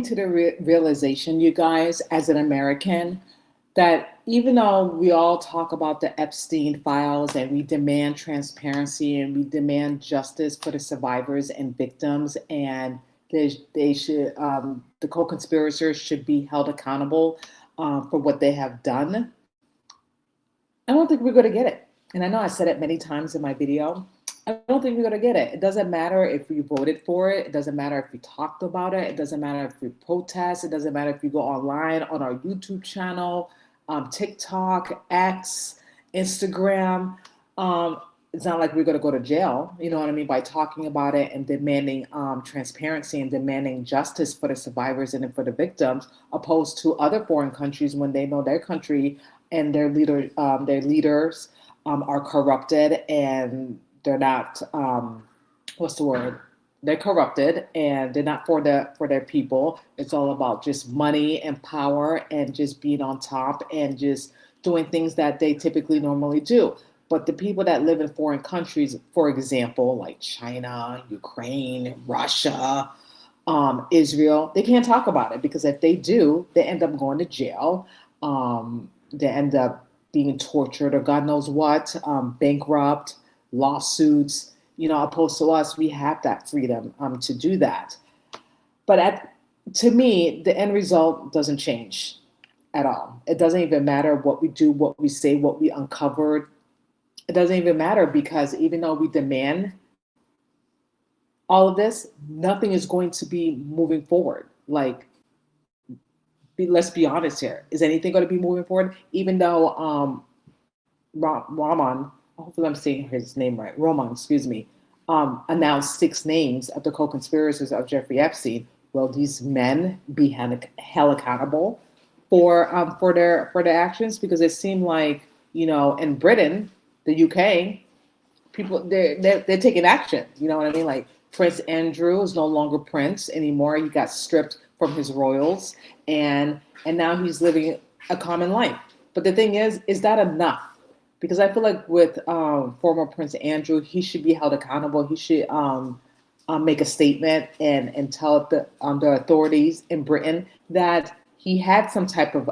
to the realization, you guys, as an American, that even though we all talk about the Epstein files and we demand transparency and we demand justice for the survivors and victims, and they should, the co-conspirators should be held accountable for what they have done, I don't think we're going to get it. And I know I said it many times in my video. I don't think we're going to get it. It doesn't matter if we voted for it. It doesn't matter if we talked about it. It doesn't matter if we protest. It doesn't matter if you go online on our YouTube channel, TikTok, X, Instagram. It's not like we're going to go to jail, you know what I mean, by talking about it and demanding transparency and demanding justice for the survivors and for the victims, opposed to other foreign countries when they know their country and their leaders are corrupted and they're not, what's the word? They're corrupted and they're not for their people. It's all about just money and power and just being on top and just doing things that they typically normally do. But the people that live in foreign countries, for example, like China, Ukraine, Russia, Israel, they can't talk about it because if they do, they end up going to jail. They end up being tortured or God knows what, bankrupt, lawsuits. You know, opposed to us, we have that freedom to do that. But to me, the end result doesn't change at all. It doesn't even matter what we do, what we say, what we uncovered. It doesn't even matter because even though we demand all of this, nothing is going to be moving forward. Like, let's be honest here. Is anything going to be moving forward? Even though Roman, hopefully I'm saying his name right, Roman, excuse me, announced 6 names of the co-conspirators of Jeffrey Epstein. Will these men be held accountable for their actions? Because it seemed like, you know, in Britain, the UK, people they're taking action. You know what I mean? Like Prince Andrew is no longer Prince anymore. He got stripped from his royals, and now he's living a common life. But the thing is that enough? Because I feel like with former Prince Andrew, he should be held accountable. He should make a statement and tell the authorities in Britain that he had some type of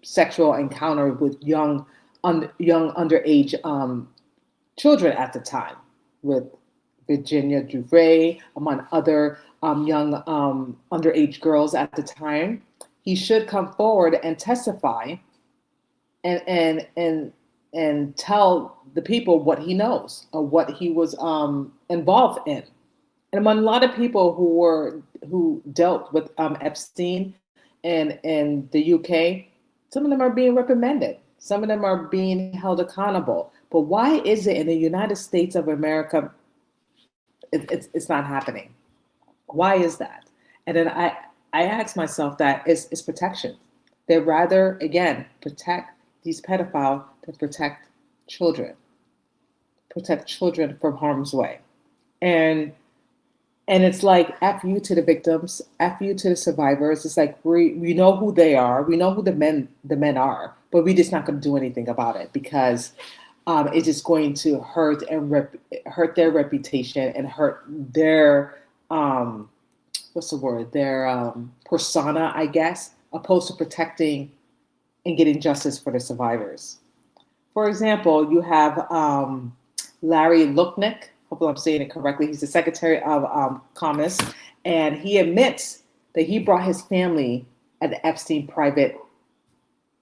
sexual encounter with young underage children at the time, with Virginia Duvray, among other young underage girls at the time. He should come forward and testify and tell the people what he knows or what he was involved in. And among a lot of people who dealt with Epstein in the UK, some of them are being reprimanded. Some of them are being held accountable. But why is it in the United States of America, it's not happening? Why is that? And then I ask myself that it's protection. They'd rather, again, protect these pedophiles than protect children from harm's way. And it's like, F you to the victims, F you to the survivors. It's like, we know who they are. We know who the men are, but we're just not going to do anything about it because it's just going to hurt their reputation and hurt their, their persona, I guess, opposed to protecting and getting justice for the survivors. For example, you have Larry Luknick. Hopefully I'm saying it correctly. He's the Secretary of Commerce, and he admits that he brought his family at the Epstein private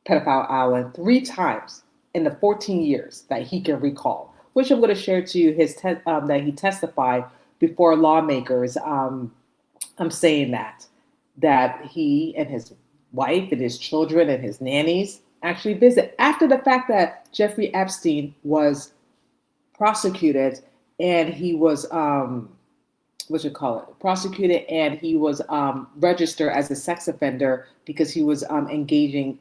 pedophile island 3 times in the 14 years that he can recall, which I'm going to share to you that he testified before lawmakers. I'm saying that he and his wife and his children and his nannies actually visit after the fact that Jeffrey Epstein was prosecuted and he was prosecuted and he was registered as a sex offender because he was engaging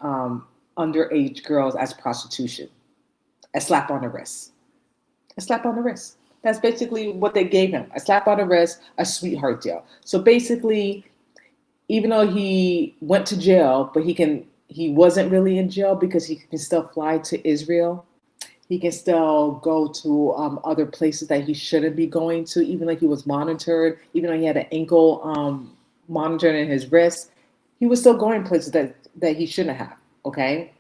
underage girls as prostitution. A slap on the wrist. A slap on the wrist. That's basically what they gave him. A slap on the wrist, a sweetheart deal. So basically, even though he went to jail, but he wasn't really in jail because he can still fly to Israel. He can still go to other places that he shouldn't be going to, even though he was monitored, even though he had an ankle monitoring his wrists, he was still going places that he shouldn't have. Okay,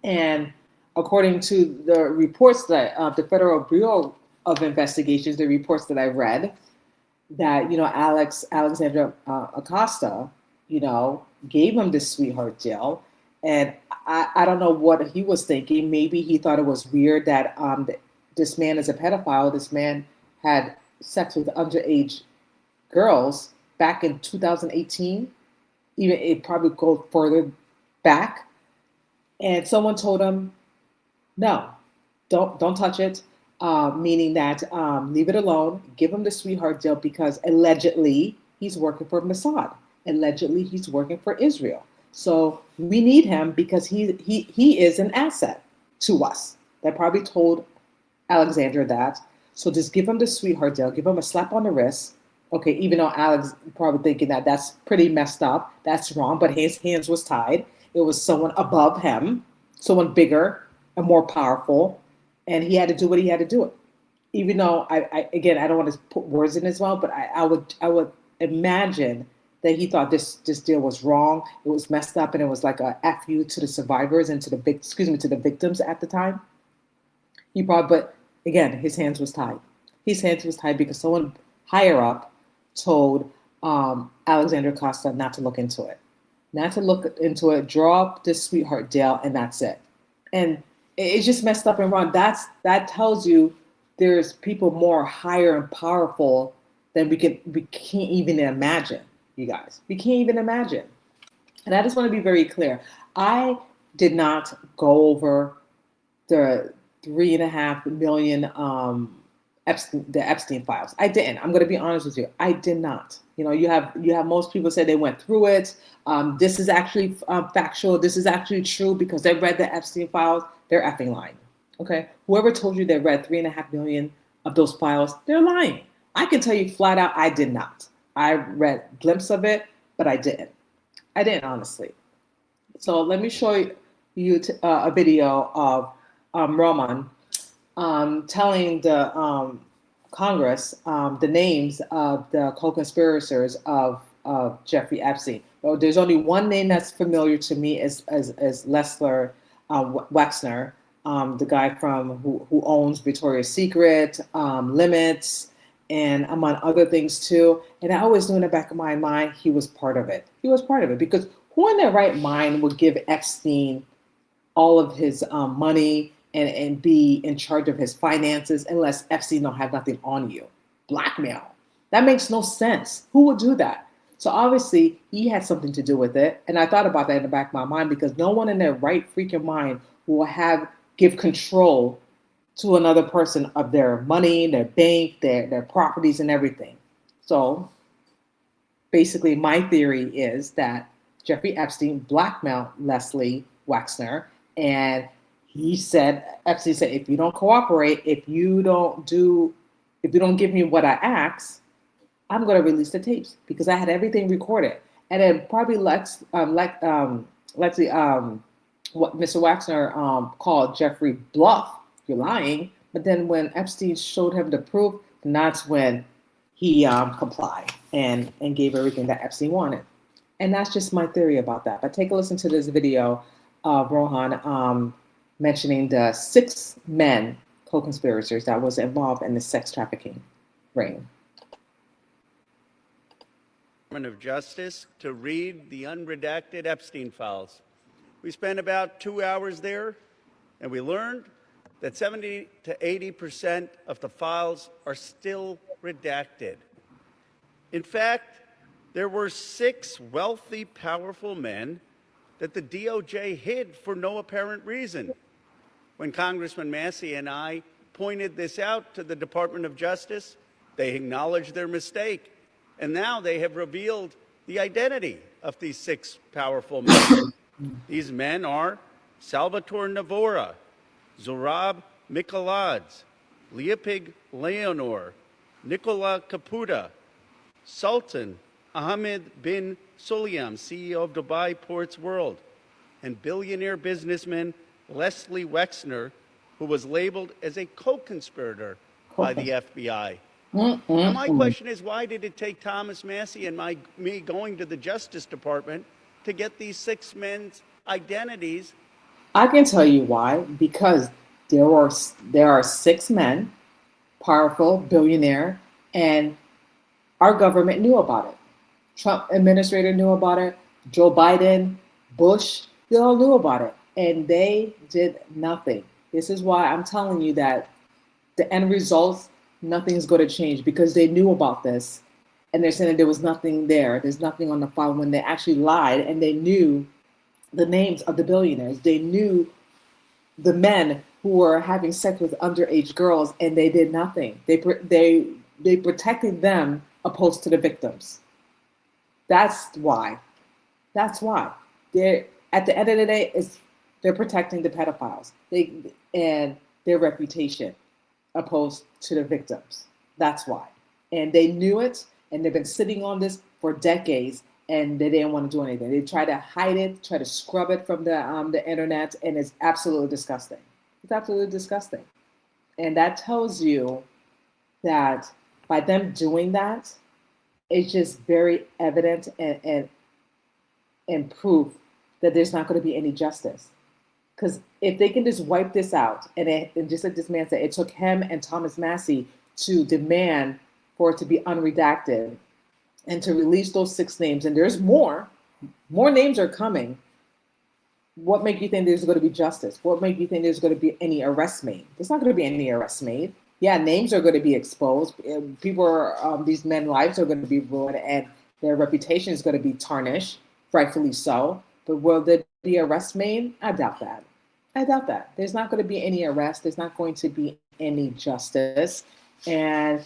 and according to the reports that the Federal Bureau of Investigations, the reports that I read, that Alexandra Acosta, gave him this sweetheart deal, and I don't know what he was thinking. Maybe he thought it was weird that this man is a pedophile. This man had sex with underage girls back in 2018. Even it probably goes further back. And someone told him, no, don't touch it. Meaning that leave it alone. Give him the sweetheart deal because allegedly he's working for Mossad. Allegedly he's working for Israel. So we need him because he is an asset to us. They probably told Alexandra that. So just give him the sweetheart deal. Give him a slap on the wrist. Okay, even though Alex probably thinking that that's pretty messed up. That's wrong. But his hands was tied. It was someone above him, someone bigger and more powerful, and he had to do what he had to do. It. Even though I don't want to put words in his mouth, but I would imagine that he thought this deal was wrong. It was messed up, and it was like a fu to the survivors and to the victims at the time. But again, his hands was tied. His hands was tied because someone higher up told Alexandra Costa not to look into it. Not to look into it, draw up this sweetheart deal, and that's it. And it's just messed up and wrong. That tells you there's people more higher and powerful than we can't even imagine, you guys. We can't even imagine. And I just want to be very clear. I did not go over the 3.5 million the Epstein files. I didn't. I'm going to be honest with you. I did not. You have most people say they went through it. This is actually factual. This is actually true because they read the Epstein files. They're effing lying. Okay. Whoever told you they read 3.5 million of those files, they're lying. I can tell you flat out, I did not. I read a glimpse of it, but I didn't. I didn't honestly. So let me show you a video of Roman telling the Congress the names of the co-conspirators of Jeffrey Epstein. So there's only one name that's familiar to me as Leslie Wexner, the guy who owns Victoria's Secret, Limits, and among other things too. And I always knew in the back of my mind he was part of it. He was part of it because who in their right mind would give Epstein all of his money and be in charge of his finances unless Epstein don't have nothing on you? Blackmail. That makes no sense. Who would do that? So obviously he had something to do with it. And I thought about that in the back of my mind because no one in their right freaking mind will give control to another person of their money, their bank, their properties and everything. So basically my theory is that Jeffrey Epstein blackmailed Leslie Wexner, and Epstein said, if you don't cooperate, if you don't give me what I ask, I'm going to release the tapes because I had everything recorded. And then probably what Mr. Wexner called Jeffrey bluff, you're lying. But then when Epstein showed him the proof, that's when he complied and gave everything that Epstein wanted. And that's just my theory about that. But take a listen to this video of Rohan mentioning the 6 men co-conspirators that was involved in the sex trafficking ring. Department of Justice to read the unredacted Epstein files. We spent about 2 hours there, and we learned that 70 to 80% of the files are still redacted. In fact, there were 6 wealthy, powerful men that the DOJ hid for no apparent reason. When Congressman Massey and I pointed this out to the Department of Justice, they acknowledged their mistake. And now they have revealed the identity of these 6 powerful men. These men are Salvatore Nuara, Zurab Mikeladze, Leonid, Nicola Caputo, Sultan Ahmed bin Sulayem, CEO of Dubai Ports World, and billionaire businessman Leslie Wexner, who was labeled as a co-conspirator by the FBI. Now, my Mm-mm-mm. question is, why did it take Thomas Massey and me going to the Justice Department to get these 6 men's identities? I can tell you why. Because there are 6 men, powerful, billionaire, and our government knew about it. Trump administrator knew about it. Joe Biden, Bush, they all knew about it, and they did nothing. This is why I'm telling you that the end results, nothing's going to change because they knew about this, and they're saying that there was nothing there. There's nothing on the file when they actually lied, and they knew the names of the billionaires. They knew the men who were having sex with underage girls, and they did nothing. They protected them opposed to the victims. That's why. That's why. They're at the end of the day, they're protecting the pedophiles. And their reputation opposed to the victims. That's why. And they knew it, and they've been sitting on this for decades, and they didn't want to do anything. They try to hide it, try to scrub it from the internet, and it's absolutely disgusting. It's absolutely disgusting. And that tells you that by them doing that, it's just very evident and proof that there's not going to be any justice. Because if they can just wipe this out, and just like this man said, it took him and Thomas Massey to demand for it to be unredacted and to release those 6 names, and there's more names are coming. What make you think there's going to be justice? What make you think there's going to be any arrests made? There's not going to be any arrests made. Yeah, names are going to be exposed. People are, these men's lives are going to be ruined, and their reputation is going to be tarnished, rightfully so. But will there be arrests made? I doubt that. I doubt that. There's not going to be any arrest. There's not going to be any justice, and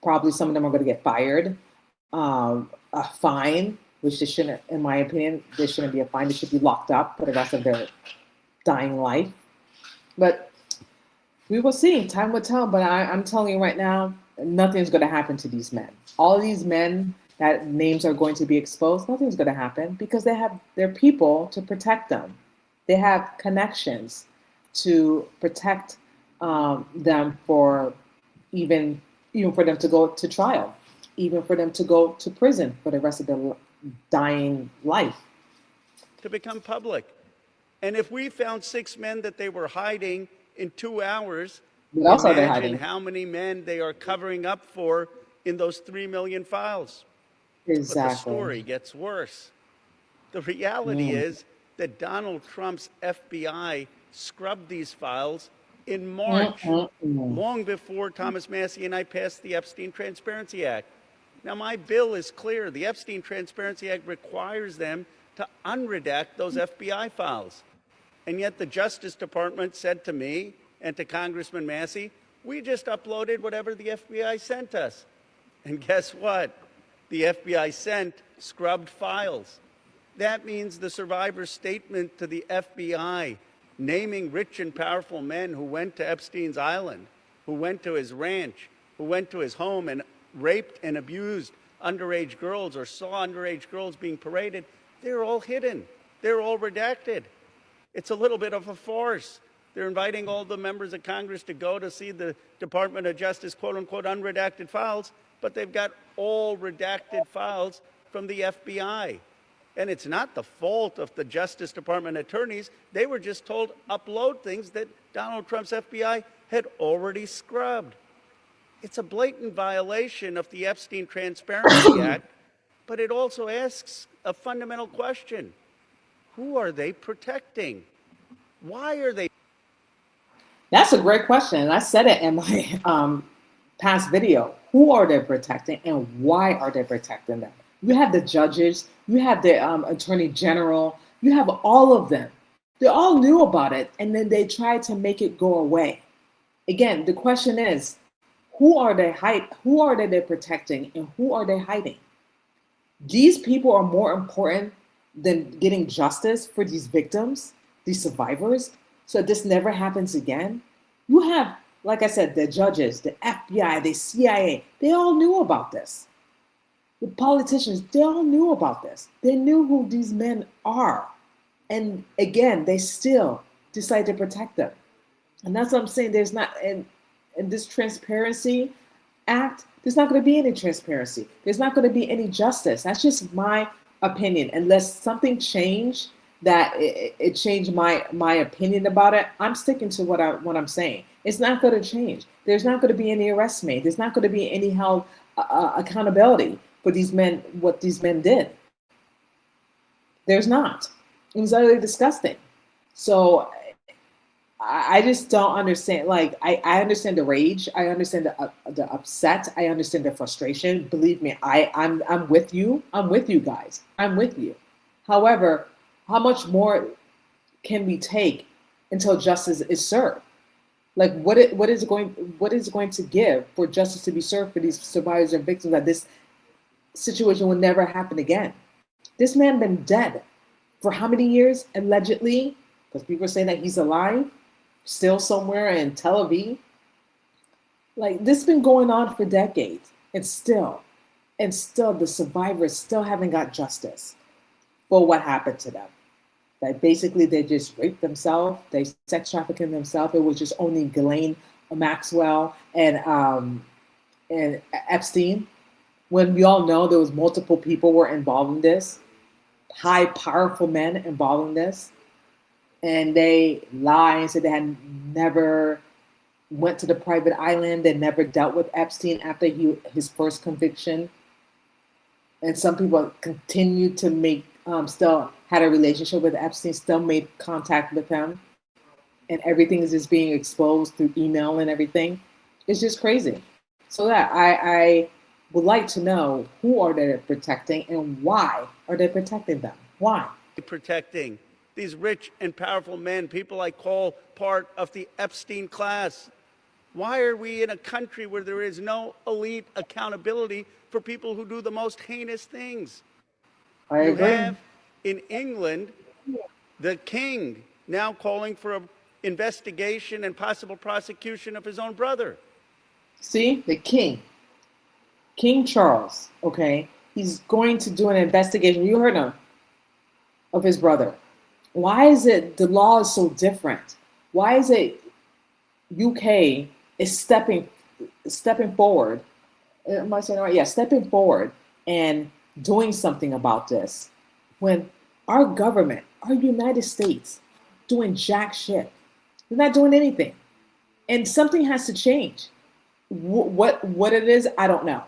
probably some of them are going to get fired. A fine, which they shouldn't, in my opinion, there shouldn't be a fine. They should be locked up for the rest of their dying life. But we will see. Time will tell. But I'm telling you right now, nothing's going to happen to these men. All of these men that names are going to be exposed, nothing's going to happen because they have their people to protect them. They have connections to protect them for even for them to go to trial, even for them to go to prison for the rest of their dying life. To become public. And if we found 6 men that they were hiding in 2 hours, What else are they imagine hiding? how many men they are covering up for in those 3 million files. But the Exactly. story gets worse. The reality is that Donald Trump's FBI scrubbed these files in March, long before Thomas Massey and I passed the Epstein Transparency Act. Now, my bill is clear. The Epstein Transparency Act requires them to unredact those FBI files. And yet the Justice Department said to me and to Congressman Massey, we just uploaded whatever the FBI sent us. And guess what? The FBI sent scrubbed files. That means the survivor's statement to the FBI, naming rich and powerful men who went to Epstein's island, who went to his ranch, who went to his home and raped and abused underage girls or saw underage girls being paraded, they're all hidden. They're all redacted. It's a little bit of a farce. They're inviting all the members of Congress to go to see the Department of Justice, quote unquote, unredacted files, but they've got all redacted files from the FBI. And it's not the fault of the Justice Department attorneys. They were just told upload things that Donald Trump's FBI had already scrubbed. It's a blatant violation of the Epstein Transparency Act, but it also asks a fundamental question. Who are they protecting? Why are they? That's a great question. And I said it in my past video. Who are they protecting and why are they protecting them? You have the judges, you have the attorney general, you have all of them. They all knew about it and then they tried to make it go away. Again, the question is, who are they they're protecting and who are they hiding? These people are more important than getting justice for these victims, these survivors, so this never happens again. You have, like I said, the judges, the FBI, the CIA, they all knew about this. The politicians, they all knew about this. They knew who these men are. And again, they still decide to protect them. And that's what I'm saying. There's not, and this transparency, act, there's not going to be any transparency. There's not going to be any justice. That's just my opinion. Unless something changed that it changed my opinion about it, I'm sticking to what I'm saying. It's not going to change. There's not going to be any arrests made. There's not going to be any held accountability for these men, what these men did. There's not. It was utterly disgusting. So I just don't understand. Like, I understand the rage. I understand the upset. I understand the frustration. Believe me, I'm with you. I'm with you guys. I'm with you. However, how much more can we take until justice is served? Like, what is it going to give for justice to be served for these survivors and victims, that this situation will never happen again? This man been dead for how many years, allegedly? Because people are saying that he's alive, still somewhere in Tel Aviv. Like, this has been going on for decades, and still the survivors still haven't got justice for what happened to them. That basically they just raped themselves, they sex trafficked themselves. It was just only Ghislaine Maxwell and Epstein. When we all know there was multiple people were involved in this, high, powerful men involved in this, and they lie and said they had never went to the private island, they never dealt with Epstein after his first conviction. And some people continued to make, still had a relationship with Epstein, still made contact with him, and everything is just being exposed through email and everything. It's just crazy. So that I would like to know, who are they protecting and why are they protecting them? Why? Protecting these rich and powerful men, people I call part of the Epstein class. Why are we in a country where there is no elite accountability for people who do the most heinous things? I agree. You have in England the king now calling for an investigation and possible prosecution of his own brother. See, the king, King Charles, okay, he's going to do an investigation. You heard him, of his brother. Why is it the law is so different? Why is it UK is stepping forward? Am I saying it right? Yeah, stepping forward and doing something about this, when our government, our United States, doing jack shit. They're not doing anything, and something has to change. What it is, I don't know,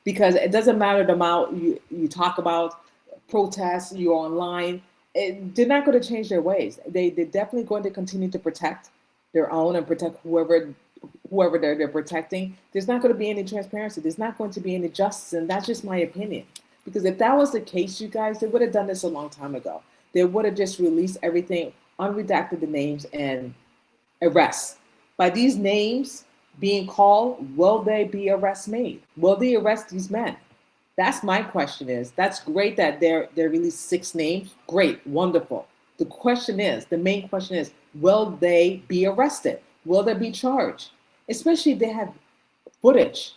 because it doesn't matter the amount you talk about protests, you're online. They're not going to change their ways. They're definitely going to continue to protect their own and protect whoever they're protecting. There's not going to be any transparency. There's not going to be any justice, and that's just my opinion. Because if that was the case, you guys, they would have done this a long time ago. They would have just released everything, unredacted the names, and arrests. By these names being called, will they be arrests made? Will they arrest these men? That's my question. Is that's great that they released 6 names. Great, wonderful. The main question is, will they be arrested? Will they be charged? Especially if they have footage,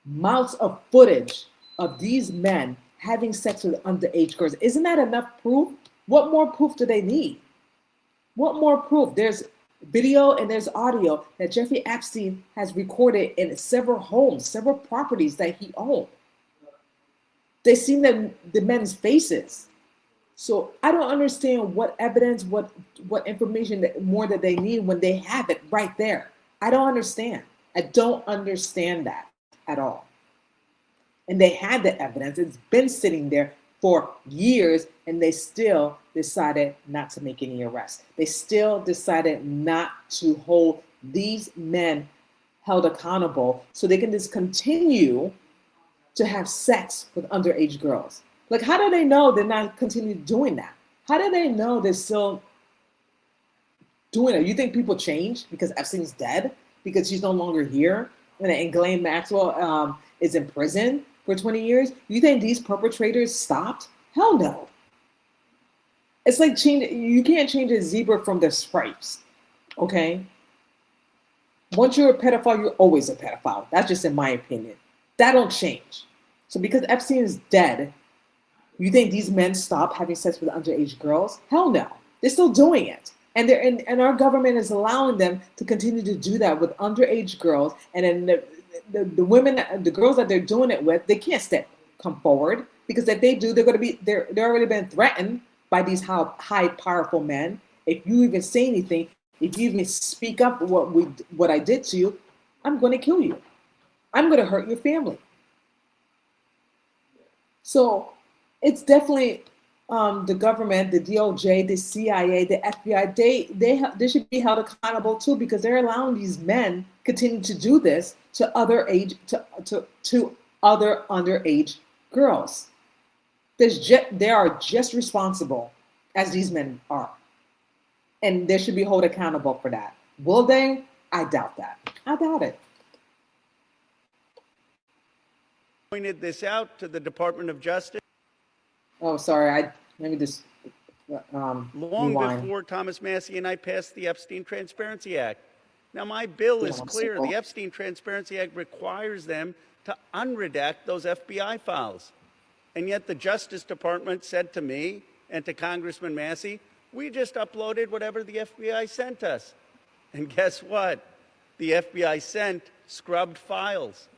mounts of footage of these men having sex with underage girls. Isn't that enough proof? What more proof do they need? What more proof? There's video and there's audio that Jeffrey Epstein has recorded in several homes, several properties that he owned. They seen the men's faces. So I don't understand what evidence, what information more that they need when they have it right there. I don't understand. I don't understand that at all. And they had the evidence. It's been sitting there for years, and they still decided not to make any arrests. They still decided not to hold these men held accountable so they can just continue to have sex with underage girls. Like, how do they know they're not continue doing that? How do they know they're still doing it? You think people change because Epstein's dead? Because she's no longer here? And Ghislaine Maxwell is in prison for 20 years? You think these perpetrators stopped? Hell no. It's like you can't change a zebra from their stripes, okay? Once you're a pedophile, you're always a pedophile. That's just in my opinion. That don't change. So because Epstein is dead, you think these men stop having sex with underage girls? Hell no. They're still doing it. And our government is allowing them to continue to do that with underage girls. And then the women, the girls that they're doing it with, they can't come forward, because if they do, they're already been threatened by these high powerful men. If you even say anything, if you even speak up what I did to you, I'm going to kill you. I'm going to hurt your family. So it's definitely the government, the DOJ, the CIA, the FBI. They should be held accountable too, because they're allowing these men continue to do this to other other underage girls. They are just responsible as these men are, and they should be held accountable for that. Will they? I doubt that. I doubt it. Pointed this out to the Department of Justice. Oh, sorry. Let me just long rewind. Before Thomas Massie and I passed the Epstein Transparency Act. Now, my bill is clear. The Epstein Transparency Act requires them to unredact those FBI files. And yet the Justice Department said to me and to Congressman Massie, we just uploaded whatever the FBI sent us. And guess what? The FBI sent scrubbed files.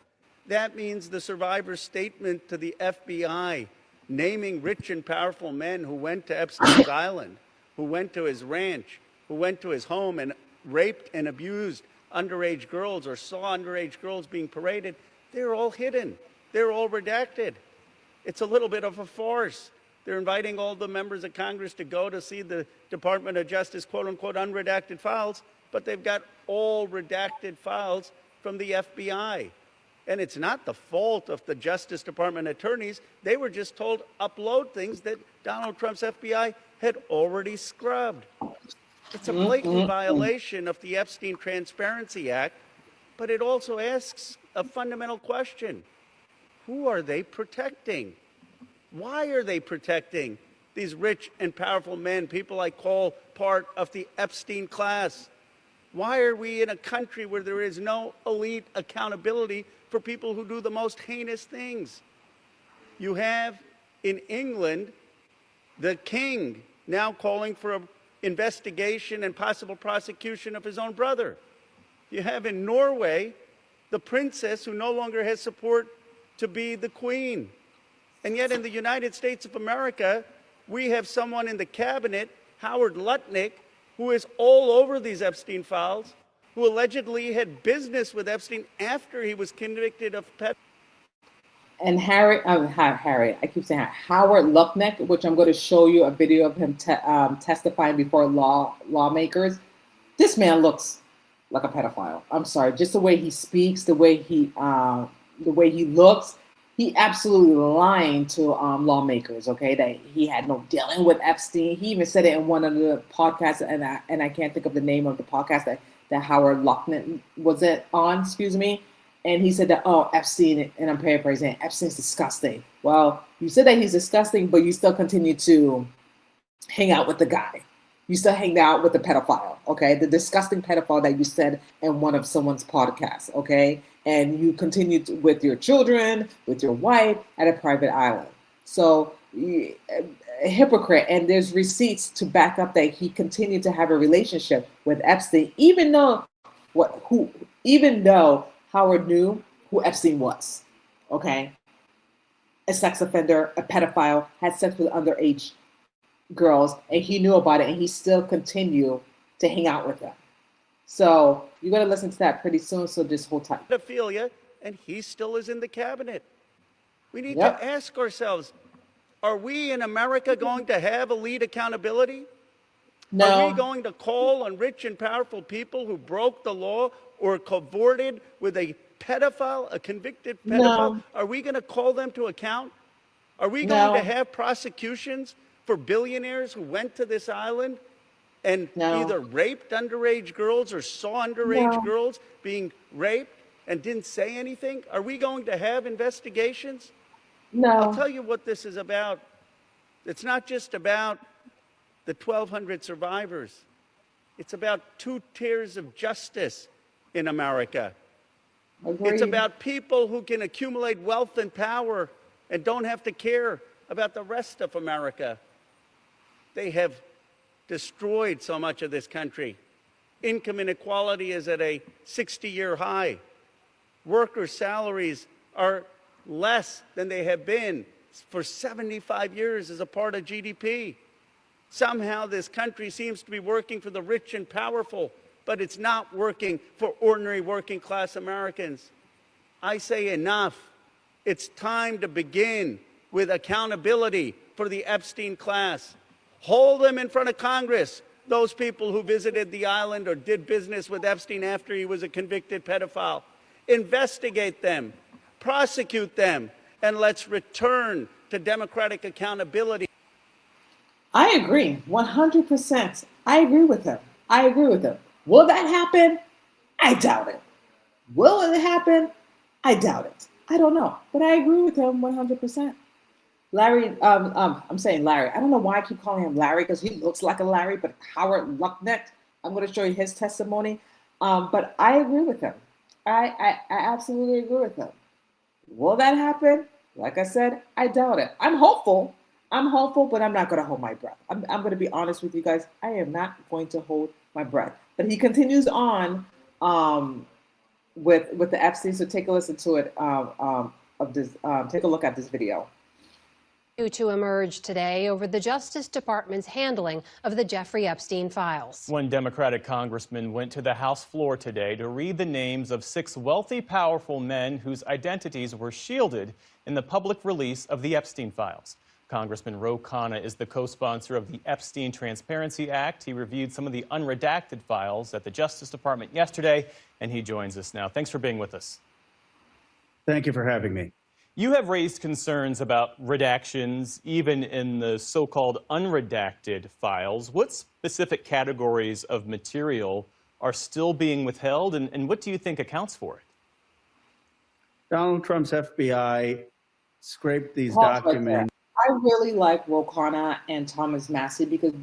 That means the survivor's statement to the FBI, naming rich and powerful men who went to Epstein's island, who went to his ranch, who went to his home and raped and abused underage girls or saw underage girls being paraded, they're all hidden. They're all redacted. It's a little bit of a farce. They're inviting all the members of Congress to go to see the Department of Justice, quote unquote, unredacted files, but they've got all redacted files from the FBI. And it's not the fault of the Justice Department attorneys. They were just told upload things that Donald Trump's FBI had already scrubbed. It's a blatant violation of the Epstein Transparency Act, but it also asks a fundamental question. Who are they protecting? Why are they protecting these rich and powerful men, people I call part of the Epstein class? Why are we in a country where there is no elite accountability for people who do the most heinous things? You have in England the king now calling for an investigation and possible prosecution of his own brother. You have in Norway the princess who no longer has support to be the queen. And yet in the United States of America, we have someone in the cabinet, Howard Lutnick, who is all over these Epstein files, who allegedly had business with Epstein after he was convicted of pedophilia. And Harry, I keep saying Howard Lutnick, which I'm going to show you a video of him testifying before lawmakers. This man looks like a pedophile. I'm sorry, just the way he speaks, the way he looks. He absolutely lying to lawmakers. Okay, that he had no dealing with Epstein. He even said it in one of the podcasts, and I can't think of the name of the podcast that Howard Lutnick was on. Excuse me. And he said that, oh, Epstein, and I'm paraphrasing, Epstein's disgusting. Well, you said that he's disgusting, but you still continue to hang out with the guy. You still hang out with the pedophile, okay? The disgusting pedophile that you said in one of someone's podcasts, okay? And you continue with your children, with your wife at a private island. So, a hypocrite, and there's receipts to back up that he continued to have a relationship with Epstein, even though Howard knew who Epstein was, okay? A sex offender, a pedophile, had sex with underage girls, and he knew about it, and he still continued to hang out with them. So you're going to listen to that pretty soon, so just hold tight. Pedophilia, and he still is in the cabinet. We need to ask ourselves, are we in America going to have elite accountability? No. Are we going to call on rich and powerful people who broke the law or cavorted with a pedophile, a convicted pedophile? No. Are we going to call them to account? Are we going to have prosecutions for billionaires who went to this island and either raped underage girls or saw underage girls being raped and didn't say anything? Are we going to have investigations? No. I'll tell you what this is about. It's not just about the 1,200 survivors. It's about 2 tiers of justice in America. Agreed. It's about people who can accumulate wealth and power and don't have to care about the rest of America. They have destroyed so much of this country. Income inequality is at a 60-year high. Worker salaries are less than they have been for 75 years as a part of GDP. Somehow this country seems to be working for the rich and powerful, but it's not working for ordinary working class Americans. I say enough. It's time to begin with accountability for the Epstein class. Hold them in front of Congress, those people who visited the island or did business with Epstein after he was a convicted pedophile. Investigate them, prosecute them, and let's return to democratic accountability. I agree, 100%. I agree with him. I agree with him. Will that happen? I doubt it. Will it happen? I doubt it. I don't know, but I agree with him 100%. Larry, I'm saying Larry. I don't know why I keep calling him Larry because he looks like a Larry, but Howard Lucknecht. I'm going to show you his testimony. But I agree with him. I absolutely agree with him. Will that happen? Like I said, I doubt it. I'm hopeful, but I'm not going to hold my breath. I'm going to be honest with you guys. I am not going to hold my breath. But he continues on with the Epstein. So take a listen to it. Take a look at this video. To emerge today over the Justice Department's handling of the Jeffrey Epstein files. One Democratic congressman went to the House floor today to read the names of 6 wealthy, powerful men whose identities were shielded in the public release of the Epstein files. Congressman Khanna is the co-sponsor of the Epstein Transparency Act. He reviewed some of the unredacted files at the Justice Department yesterday, and he joins us now. Thanks for being with us. Thank you for having me. You have raised concerns about redactions, even in the so-called unredacted files. What specific categories of material are still being withheld, and what do you think accounts for it? Donald Trump's FBI scraped these documents. I really like Khanna and Thomas Massey because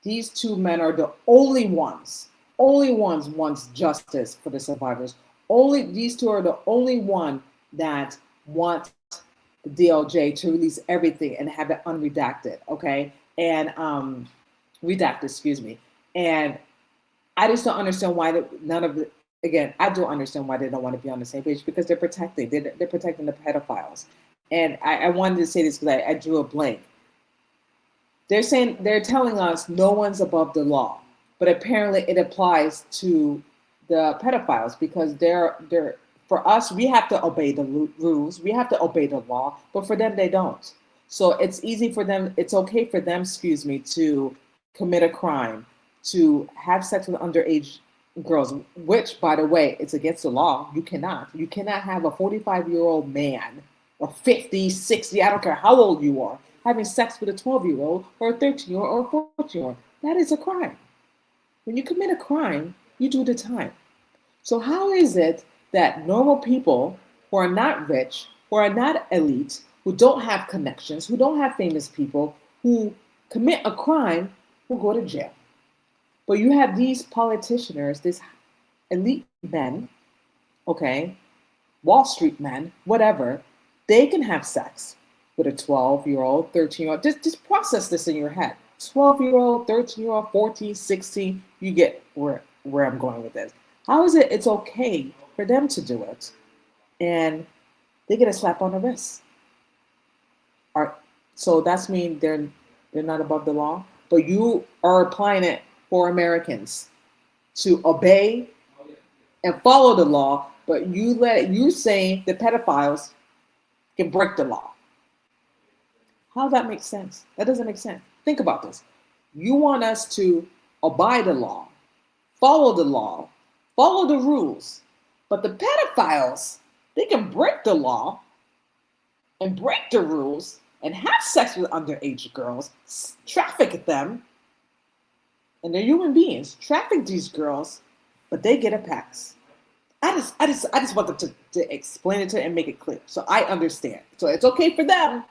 these two men are the only ones wants justice for the survivors. These two are the only one that want the DOJ to release everything and have it unredacted, okay? And redacted, excuse me. And I just don't understand why none of the, again, I don't understand why they don't want to be on the same page because they're protecting the pedophiles. And I wanted to say this because I drew a blank. They're telling us no one's above the law, but apparently it applies to the pedophiles because they're for us, we have to obey the rules, we have to obey the law, but for them, they don't. So it's easy for them, it's okay for them, to commit a crime, to have sex with underage girls, which, by the way, it's against the law. You cannot have a 45-year-old man, or 50, 60, I don't care how old you are, having sex with a 12-year-old or a 13-year-old or a 14-year-old. That is a crime. When you commit a crime, you do the time. So how is it that normal people who are not rich, who are not elite, who don't have connections, who don't have famous people, who commit a crime, will go to jail? But you have these politicians, these elite men, okay, Wall Street men, whatever, they can have sex with a 12-year-old, 13-year-old. Just process this in your head. 12-year-old, 13-year-old, 14, 16, you get where I'm going with this. How is it's okay for them to do it and they get a slap on the wrist? So that's mean they're not above the law, but you are applying it for Americans to obey and follow the law, but you saying the pedophiles can break the law. How does that make sense? That doesn't make sense. Think about this. You want us to abide the law, follow the law, follow the rules, but the pedophiles, they can break the law and break the rules and have sex with underage girls, traffic them, and they're human beings, traffic these girls, but they get a pass. I just want them to explain it to and make it clear so I understand. So it's okay for them,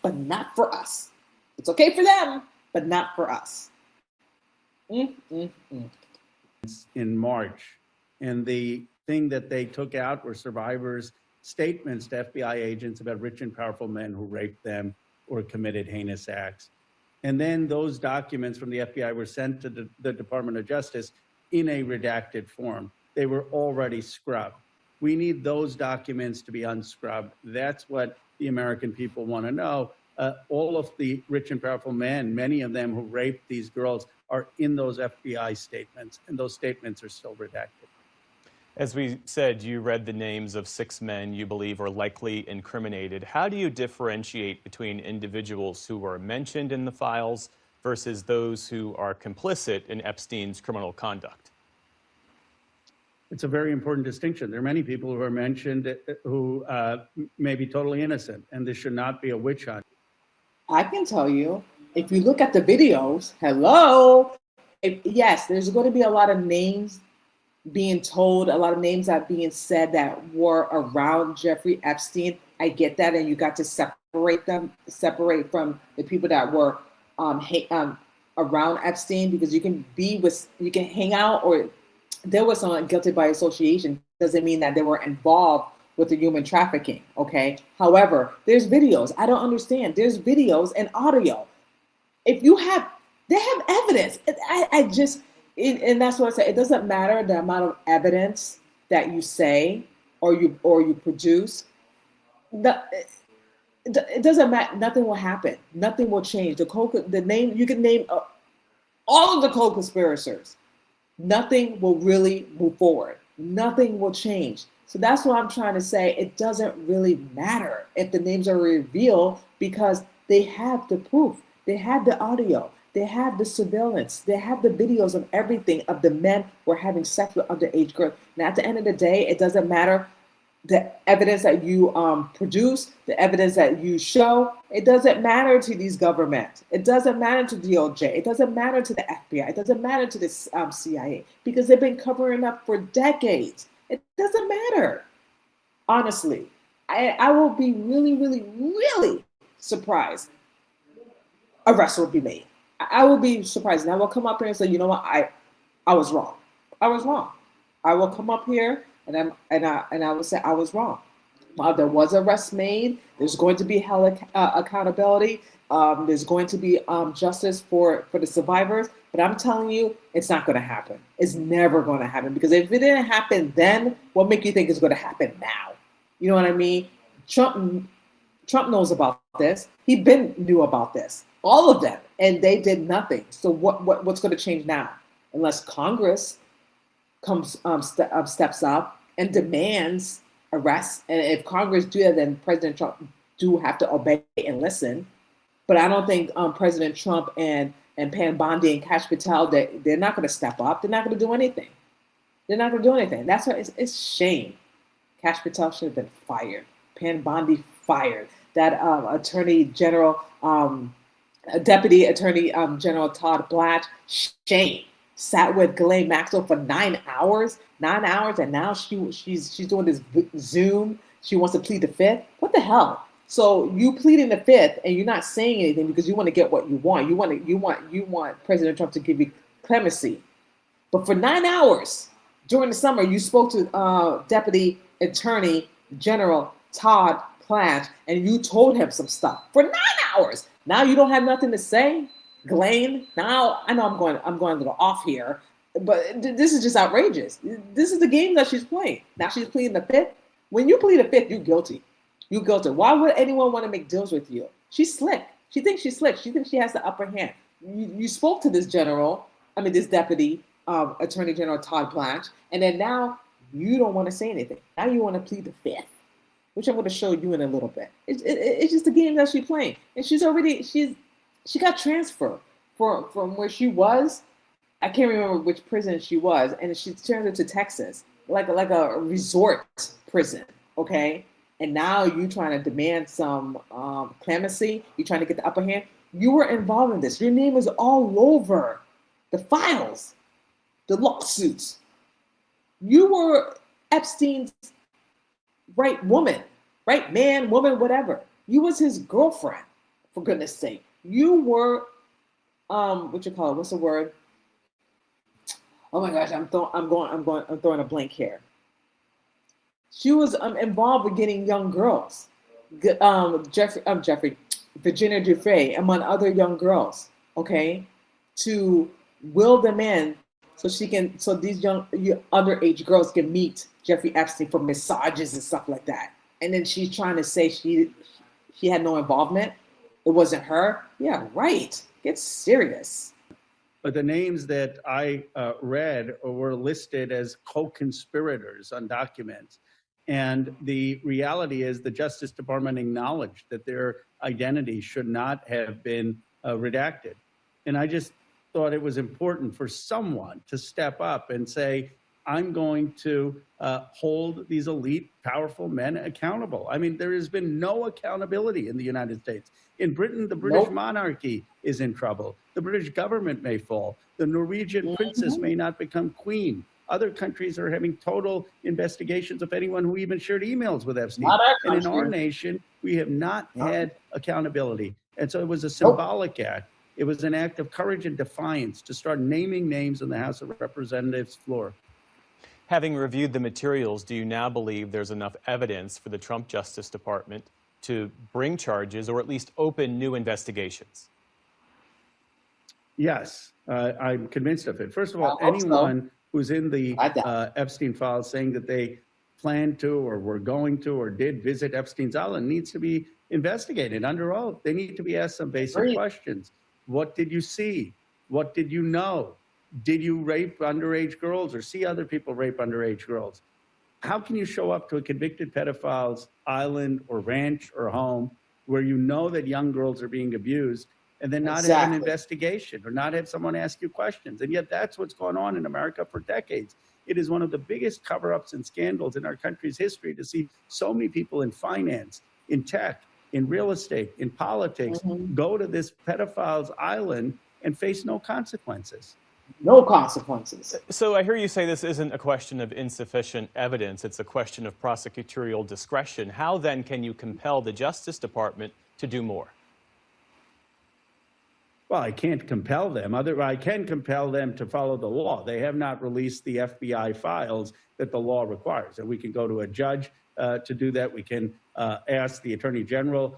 but not for us. It's okay for them, but not for us. In March, and the thing that they took out were survivors' statements to FBI agents about rich and powerful men who raped them or committed heinous acts. And then those documents from the FBI were sent to the Department of Justice in a redacted form. They were already scrubbed. We need those documents to be unscrubbed. That's what the American people want to know. All of the rich and powerful men, many of them who raped these girls, are in those FBI statements, and those statements are still redacted. As we said, you read the names of 6 men you believe are likely incriminated. How do you differentiate between individuals who are mentioned in the files versus those who are complicit in Epstein's criminal conduct? It's a very important distinction. There are many people who are mentioned who may be totally innocent, and this should not be a witch hunt. I can tell you, if you look at the videos, hello, yes, there's going to be a lot of names being told, a lot of names that are being said that were around Jeffrey Epstein. I get that, and you got to separate from the people that were around Epstein, because you can hang out, or there was someone guilty by association. Doesn't mean that they were involved with the human trafficking, okay? However, there's videos. I don't understand. There's videos and audio. If you have, they have evidence. And that's what I say. It doesn't matter the amount of evidence that you say or you produce. It doesn't matter. Nothing will happen. Nothing will change. You can name all of the co-conspirators. Nothing will really move forward. Nothing will change. So that's what I'm trying to say. It doesn't really matter if the names are revealed, because they have the proof. They have the audio. They have the surveillance. They have the videos of everything, of the men who are having sex with underage girls. And at the end of the day, it doesn't matter the evidence that you produce, the evidence that you show. It doesn't matter to these governments. It doesn't matter to DOJ. It doesn't matter to the FBI. It doesn't matter to the CIA, because they've been covering up for decades. It doesn't matter. Honestly, I will be really, really, really surprised arrests will be made. I will be surprised. And I will come up here and say, you know what, I was wrong. I was wrong. I will come up here and I will say I was wrong. While there was arrest made, there's going to be held accountability. There's going to be justice for the survivors. But I'm telling you, it's not going to happen. It's never going to happen, because if it didn't happen then, what makes you think it's going to happen now? You know what I mean? Trump knows about this. He knew about this. All of them, and they did nothing. So what's going to change now? Unless Congress comes steps up and demands arrests, and if Congress do that, then President Trump do have to obey and listen. But I don't think President Trump and Pam Bondi and Kash Patel, they're not going to step up. They're not going to do anything. They're not going to do anything. That's why it's shame. Kash Patel should have been fired. Pam Bondi fired. That Attorney General. Deputy Attorney General Todd Blanche, shame, sat with Ghislaine Maxwell for 9 hours, and now she's doing this Zoom. She wants to plead the fifth. What the hell? So you pleading the fifth, and you're not saying anything because you want to get what you want. You want President Trump to give you clemency, but for 9 hours during the summer, you spoke to Deputy Attorney General Todd Blanche, and you told him some stuff for 9 hours. Now you don't have nothing to say, Ghislaine. Now I know I'm going a little off here, but this is just outrageous. This is the game that she's playing. Now she's pleading the fifth. When you plead the fifth, you're guilty. You're guilty. Why would anyone want to make deals with you? She's slick. She thinks she's slick. She thinks she has the upper hand. You spoke to this Deputy Attorney General Todd Blanche, and then now you don't want to say anything. Now you want to plead the fifth, which I'm going to show you in a little bit. It's just the game that she's playing, and she got transferred from where she was. I can't remember which prison she was, and she turned it to Texas, like a resort prison. Okay, and now you trying to demand some clemency. You trying to get the upper hand. You were involved in this. Your name is all over the files, the lawsuits. You were Epstein's right woman, right man, woman, whatever. You was his girlfriend, for goodness sake. You were, what's the word? Oh my gosh, I'm throwing a blank here. She was involved with getting young girls, Virginia Giuffre, among other young girls, okay, to will them in so these young underage girls can meet Jeffrey Epstein for massages and stuff like that. And then she's trying to say he had no involvement. It wasn't her. Yeah, right. Get serious. But the names that I read were listed as co-conspirators on documents. And the reality is the Justice Department acknowledged that their identity should not have been redacted. And I just thought it was important for someone to step up and say, I'm going to hold these elite, powerful men accountable. I mean, there has been no accountability in the United States. In Britain, the British monarchy is in trouble. The British government may fall. The Norwegian princess may not become queen. Other countries are having total investigations of anyone who even shared emails with Epstein. And in our nation, we have not had accountability. And so it was a symbolic act. It was an act of courage and defiance to start naming names on the House of Representatives floor. Having reviewed the materials, do you now believe there's enough evidence for the Trump Justice Department to bring charges or at least open new investigations? Yes, I'm convinced of it. First of all, anyone who's in the Epstein files saying that they planned to or were going to or did visit Epstein's Island needs to be investigated under oath. They need to be asked some basic questions. What did you see? What did you know? Did you rape underage girls or see other people rape underage girls? How can you show up to a convicted pedophile's island or ranch or home where you know that young girls are being abused and then not have an investigation or not have someone ask you questions? And yet that's what's going on in America for decades. It is one of the biggest cover-ups and scandals in our country's history to see so many people in finance, in tech, in real estate, in politics, go to this pedophile's island and face no consequences. No consequences. So I hear you say this isn't a question of insufficient evidence, it's a question of prosecutorial discretion. How then can you compel the Justice Department to do more? Well, I can't compel them. I can compel them to follow the law. They have not released the FBI files that the law requires. And we can go to a judge to do that. We can ask the Attorney General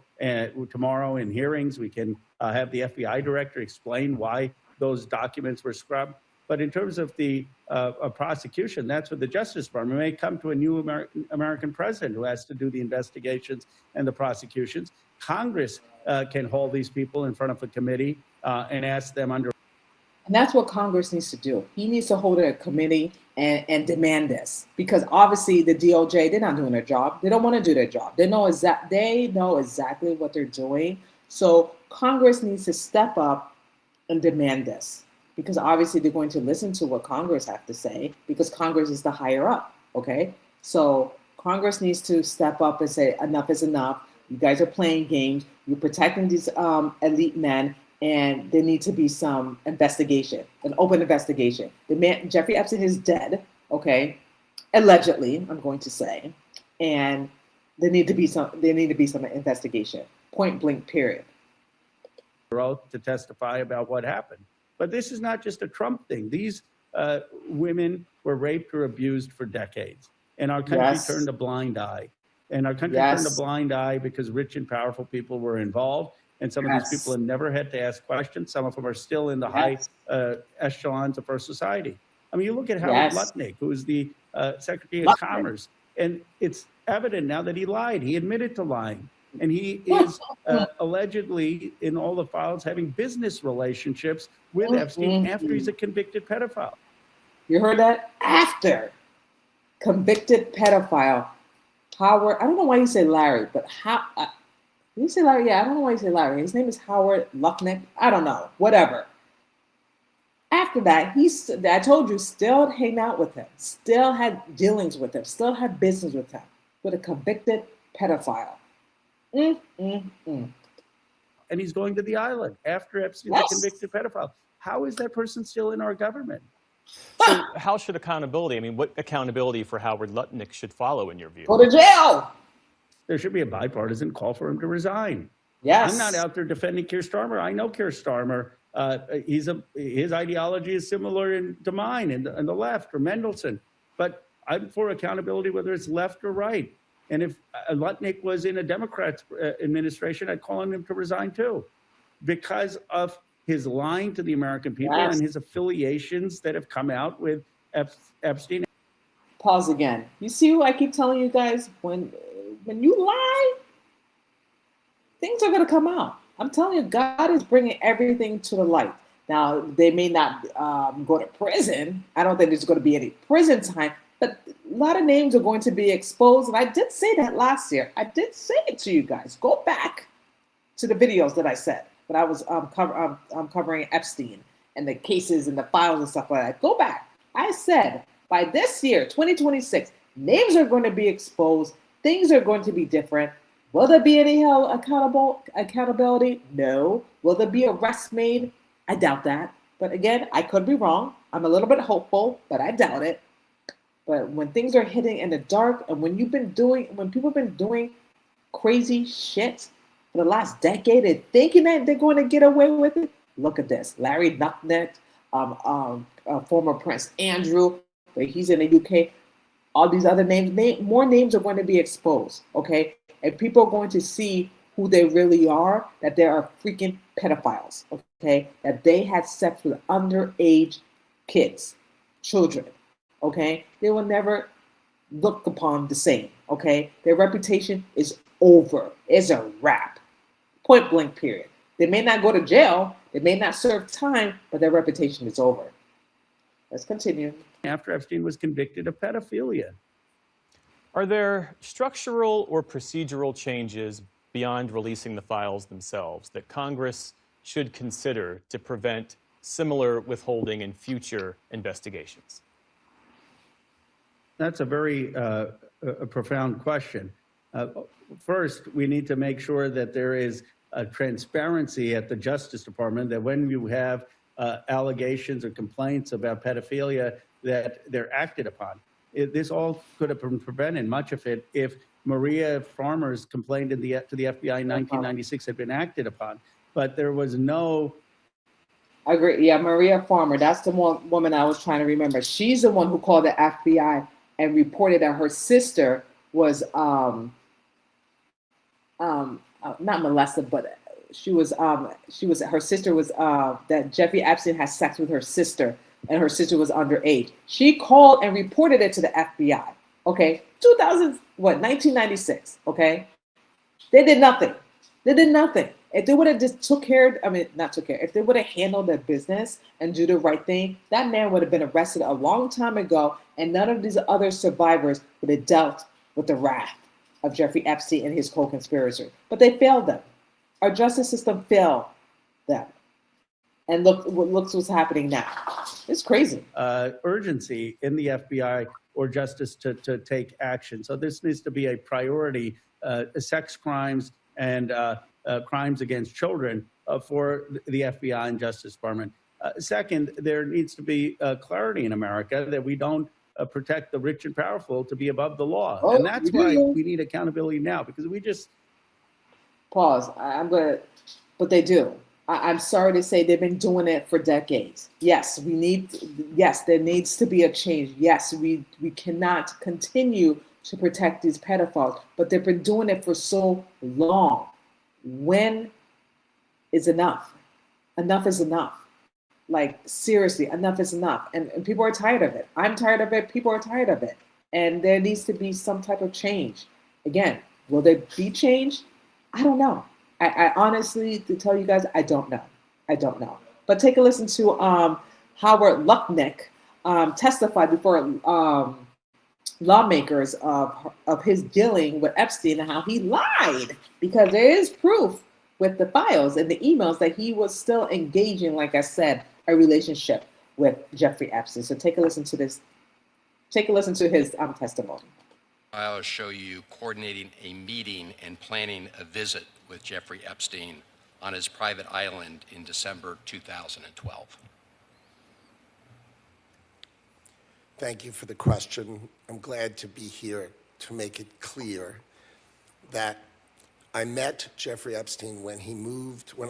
tomorrow in hearings. We can have the FBI director explain why those documents were scrubbed. But in terms of the prosecution, that's what the Justice Department may come to a new American president who has to do the investigations and the prosecutions. Congress can hold these people in front of a committee and ask them under. And that's what Congress needs to do. He needs to hold a committee and demand this, because obviously the DOJ, they're not doing their job. They don't want to do their job. They know exactly what they're doing. So Congress needs to step up and demand this, because obviously they're going to listen to what Congress have to say, because Congress is the higher up. Okay, so Congress needs to step up and say enough is enough. You guys are playing games. You're protecting these elite men, and there needs to be some investigation, an open investigation. The man, Jeffrey Epstein, is dead. Okay, allegedly, I'm going to say, and there need to be some investigation. Point blank. Period. Oath to testify about what happened. But this is not just a Trump thing. These women were raped or abused for decades, and our country turned a blind eye. And our country turned a blind eye because rich and powerful people were involved, and some of these people have never had to ask questions. Some of them are still in the high echelons of our society. I mean, you look at Howard Lutnick, who is the Secretary of Commerce, and it's evident now that he lied. He admitted to lying. And he is allegedly, in all the files, having business relationships with Epstein after he's a convicted pedophile. You heard that? After. Convicted pedophile. Howard, I don't know why you say Larry, but you say Larry? Yeah, I don't know why you say Larry. His name is Howard Lutnick. I don't know. Whatever. After that, I told you, still hang out with him, still had dealings with him, still had business with him, with a convicted pedophile. And he's going to the island after Epstein, the convicted pedophile. How is that person still in our government? So how should accountability, I mean, what accountability for Howard Lutnick should follow in your view? Go to jail. There should be a bipartisan call for him to resign. Yes. I'm not out there defending Keir Starmer. I know Keir Starmer. His ideology is similar to mine and the left or Mendelsohn. But I'm for accountability, whether it's left or right. And if Lutnick was in a Democrat administration, I'd call on him to resign too, because of his lying to the American people and his affiliations that have come out with Epstein. Pause again. You see who I keep telling you guys? When you lie, things are going to come out. I'm telling you, God is bringing everything to the light. Now, they may not go to prison. I don't think there's going to be any prison time, but a lot of names are going to be exposed. And I did say that last year. I did say it to you guys. Go back to the videos that I said when I was covering Epstein and the cases and the files and stuff like that. Go back. I said by this year, 2026, names are going to be exposed. Things are going to be different. Will there be any accountability? No. Will there be arrests made? I doubt that. But again, I could be wrong. I'm a little bit hopeful, but I doubt it. But when things are hitting in the dark, and when people have been doing crazy shit for the last decade and thinking that they're going to get away with it, look at this. Larry Nucknet, former Prince Andrew, but he's in the UK. All these other names, more names are going to be exposed, okay? And people are going to see who they really are, that they are freaking pedophiles, okay? That they had sex with underage kids, children, okay? They will never look upon the same, okay? Their reputation is over. It's a wrap. Point blank period. They may not go to jail, they may not serve time, but their reputation is over. Let's continue. After Epstein was convicted of pedophilia. Are there structural or procedural changes beyond releasing the files themselves that Congress should consider to prevent similar withholding in future investigations? That's a very profound question. First, we need to make sure that there is a transparency at the Justice Department, that when you have allegations or complaints about pedophilia, that they're acted upon. This all could have been prevented, much of it, if Maria Farmer's complaint to the FBI in 1996 had been acted upon. But there was no... I agree. Yeah, Maria Farmer. That's the one woman I was trying to remember. She's the one who called the FBI and reported that her sister was not molested, but her sister was that Jeffrey Epstein had sex with her sister, and her sister was underage. She called and reported it to the FBI. Okay, 1996. Okay, they did nothing. They did nothing. If they would have just if they would have handled their business and do the right thing, that man would have been arrested a long time ago, and none of these other survivors would have dealt with the wrath of Jeffrey Epstein and his co-conspirators. But they failed them. Our justice system failed them. And look what's happening now. It's crazy. Urgency in the FBI or justice to take action. So this needs to be a priority, sex crimes and crimes against children for the FBI and Justice Department. Second, there needs to be clarity in America that we don't protect the rich and powerful to be above the law. Oh, and that's why we need accountability now, because we just... Pause. But they do. I'm sorry to say they've been doing it for decades. Yes, there needs to be a change. Yes, we cannot continue to protect these pedophiles, but they've been doing it for so long. When is enough? Enough is enough. Like, seriously, enough is enough. And people are tired of it. I'm tired of it. People are tired of it. And there needs to be some type of change. Again, will there be change? I don't know. I honestly, to tell you guys, I don't know. I don't know. But take a listen to Howard Lutnick testify before lawmakers of his dealing with Epstein and how he lied, because there is proof with the files and the emails that he was still engaging, like I said, a relationship with Jeffrey Epstein. So take a listen to this. Take a listen to his testimony. I'll show you coordinating a meeting and planning a visit with Jeffrey Epstein on his private island in December 2012. Thank you for the question. I'm glad to be here to make it clear that I met Jeffrey Epstein when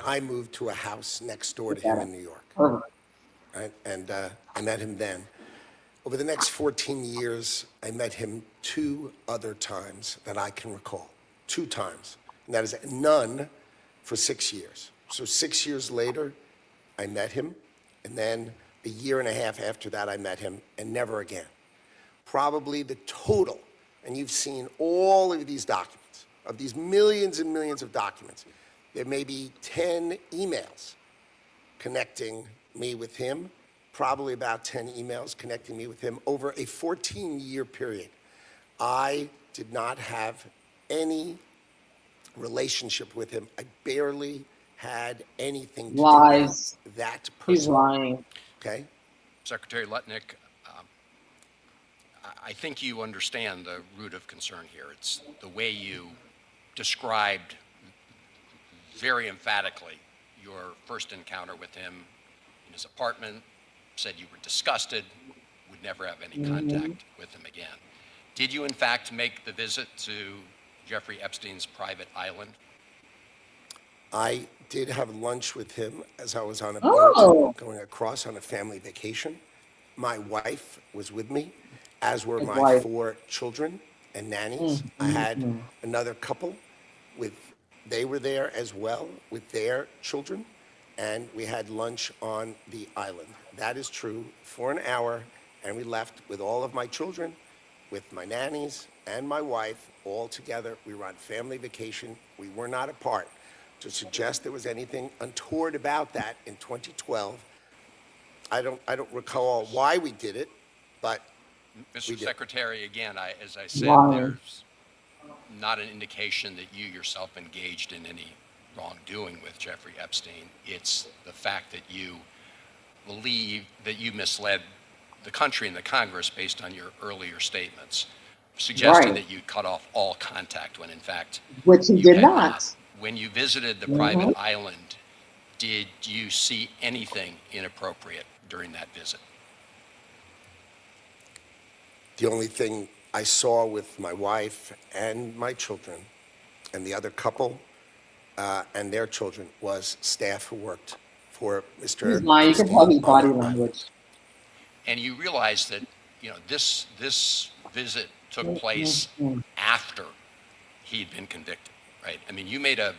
I moved to a house next door to him in New York. Right? And I met him then. Over the next 14 years, I met him 2 other times that I can recall. 2 times. And that is none for 6 years. So 6 years later, I met him. And then a year and a half after that, I met him, and never again. probably the total, and you've seen all of these documents, of these millions and millions of documents, there may be 10 emails connecting me with him, probably about 10 emails connecting me with him over a 14-year period. I did not have any relationship with him. I barely had anything to do Lies. with that He's person. lying. Okay? Secretary Lutnick, I think you understand the root of concern here. It's the way you described very emphatically your first encounter with him in his apartment, said you were disgusted, would never have any contact with him again. Did you in fact make the visit to Jeffrey Epstein's private island? I did have lunch with him as I was on a Oh. boat going across on a family vacation. My wife was with me, as were His my wife. 4 children and nannies. I had another couple they were there as well with their children, and we had lunch on the island. That is true, for an hour, and we left with all of my children, with my nannies and my wife, all together. We were on family vacation. We were not apart. To suggest there was anything untoward about that in 2012, I don't recall why we did it, but Mr. We did. Secretary, again, as I said, Lying. there's not an indication that you yourself engaged in any wrongdoing with Jeffrey Epstein. It's the fact that you believe that you misled the country and the Congress based on your earlier statements, suggesting Right. that you cut off all contact when in fact Which he you did had not. When you visited the private island, did you see anything inappropriate during that visit? the only thing I saw with my wife and my children and the other couple and their children was staff who worked for Mr. He's lying. You can tell his body language. And you realize that, this visit took place after he'd been convicted, right? I mean, you made a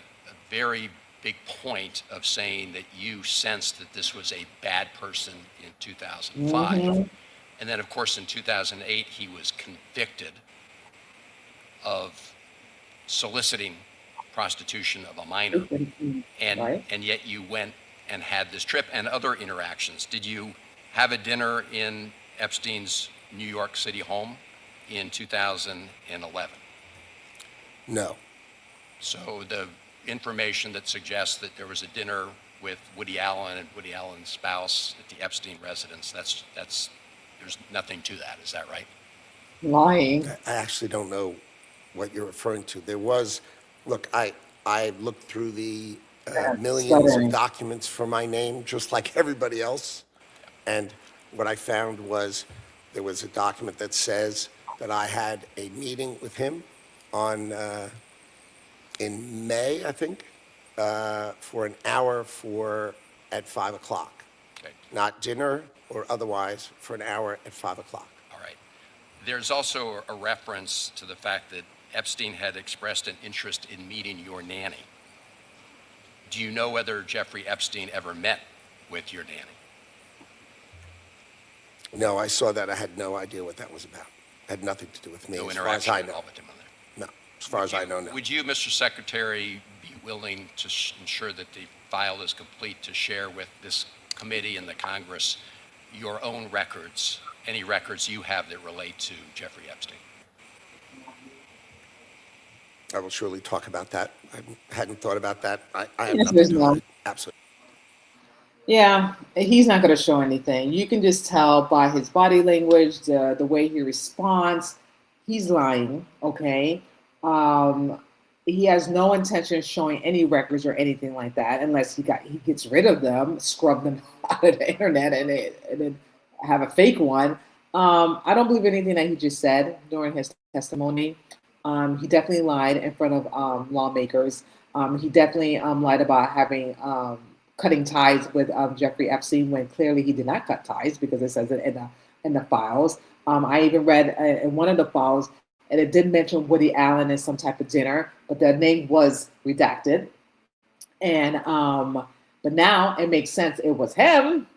very big point of saying that you sensed that this was a bad person in 2005. And then, of course, in 2008, he was convicted of soliciting prostitution of a minor. Right. And yet you went and had this trip and other interactions. Did you have a dinner in Epstein's New York City home in 2011? No. So the information that suggests that there was a dinner with Woody Allen and Woody Allen's spouse at the Epstein residence, that's there's nothing to that. Is that right? Lying. I actually don't know what you're referring to. There was, look, I looked through the millions stuttering. of documents for my name, just like everybody else. And what I found was there was a document that says that I had a meeting with him on, in May, I think, for an hour at 5 o'clock. Okay. Not dinner or otherwise, for an hour at 5 o'clock. All right. There's also a reference to the fact that Epstein had expressed an interest in meeting your nanny. Do you know whether Jeffrey Epstein ever met with your nanny? No, I saw that. I had no idea what that was about. It had nothing to do with me, No as far as I interaction at know. all with him on there? No, as far as I know, no. Would you, Mr. Secretary, be willing to ensure that the file is complete to share with this committee and the Congress your own records, any records you have that relate to Jeffrey Epstein? I will surely talk about that. I hadn't thought about that. I have Yes, nothing there's to do no- with it. Absolutely. Yeah, he's not going to show anything. You can just tell by his body language, the way he responds. He's lying, okay? He has no intention of showing any records or anything like that unless he gets rid of them, scrub them out of the internet, and then have a fake one. I don't believe anything that he just said during his testimony. He definitely lied in front of lawmakers. He definitely lied about having cutting ties with Jeffrey Epstein when clearly he did not cut ties because it says it in the files. I even read in one of the files, and it did mention Woody Allen in some type of dinner, but the name was redacted. And but now it makes sense. It was him,